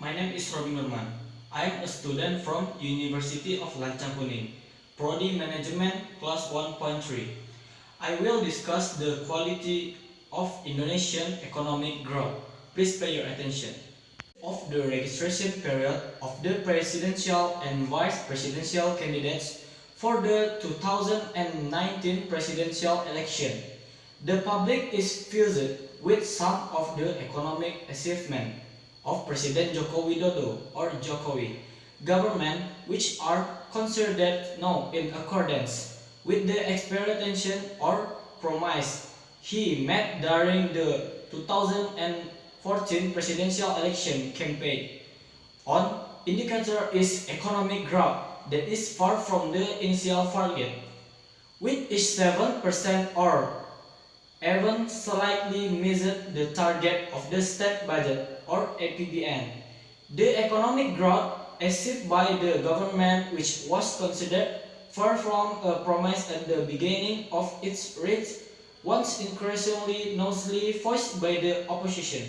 My name is Nurman. I am a student from University of Lancang kuning, Prodi Manajemen Class 1.3. I will discuss the quality of Indonesian economic growth. Please pay your attention. Of the registration period of the presidential and vice presidential candidates for the 2019 presidential election, the public is fused with some of the economic achievement of President Joko Widodo or Jokowi government, which are considered now in accordance with the expectation or promise he made during the 2014 presidential election campaign. One indicator is economic growth that is far from the initial target, which is 7% or even slightly missed the target of the state budget or APBN. The economic growth achieved by the government, which was considered far from a promise at the beginning of its reign, was increasingly noisily voiced by the opposition.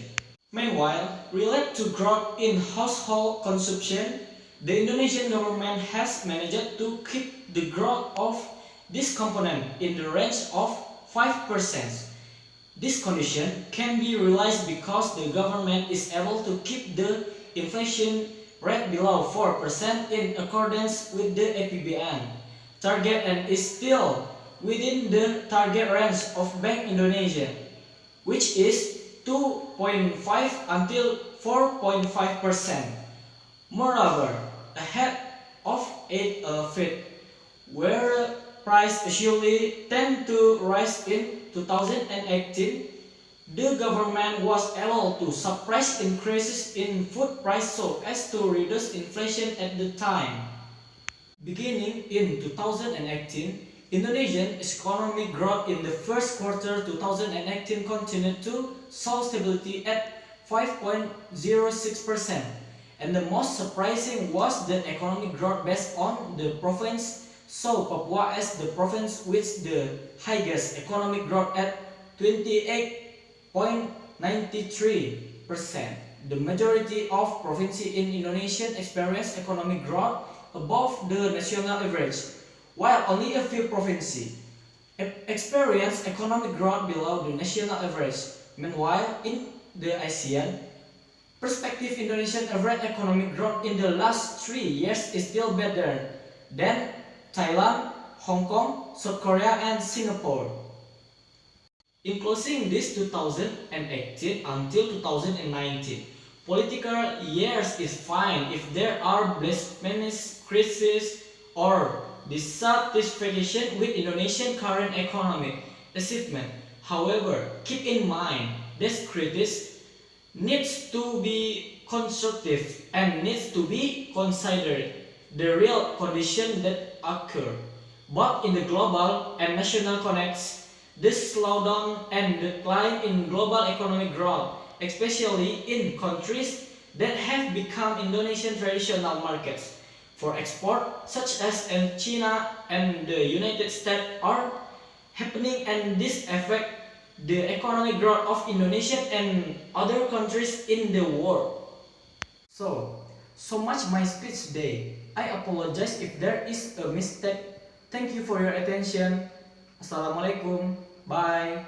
Meanwhile, related to growth in household consumption, the Indonesian government has managed to keep the growth of this component in the range of 5%. This condition can be realized because the government is able to keep the inflation rate below 4% in accordance with the APBN target and is still within the target range of Bank Indonesia, which is 2.5 until 4.5%. Moreover, ahead of it Fed, where price usually tend to rise in 2018, the government was able to suppress increases in food price so as to reduce inflation at the time. Beginning in 2018, Indonesian economic growth in the first quarter 2018 continued to show stability at 5.06%, and the most surprising was the economic growth based on the province. So Papua as the province with the highest economic growth at 28.93%. The majority of provinces in Indonesia experienced economic growth above the national average, while only a few provinces experienced economic growth below the national average. Meanwhile, in the ASEAN perspective, Indonesian average economic growth in the last 3 years is still better than Thailand, Hong Kong, South Korea, and Singapore. In closing this 2018 until 2019, political years is fine if there are blessings, crises, or dissatisfaction with Indonesian current economic achievement. However, keep in mind that criticism needs to be constructive and needs to be considered the real condition that occur, both in the global and national context. This slowdown and decline in global economic growth, especially in countries that have become Indonesian traditional markets for export, such as in China and the United States, are happening, and this affect the economic growth of Indonesia and other countries in the world. So much my speech today. I apologize if there is a mistake. Thank you for your attention. Assalamualaikum. Bye.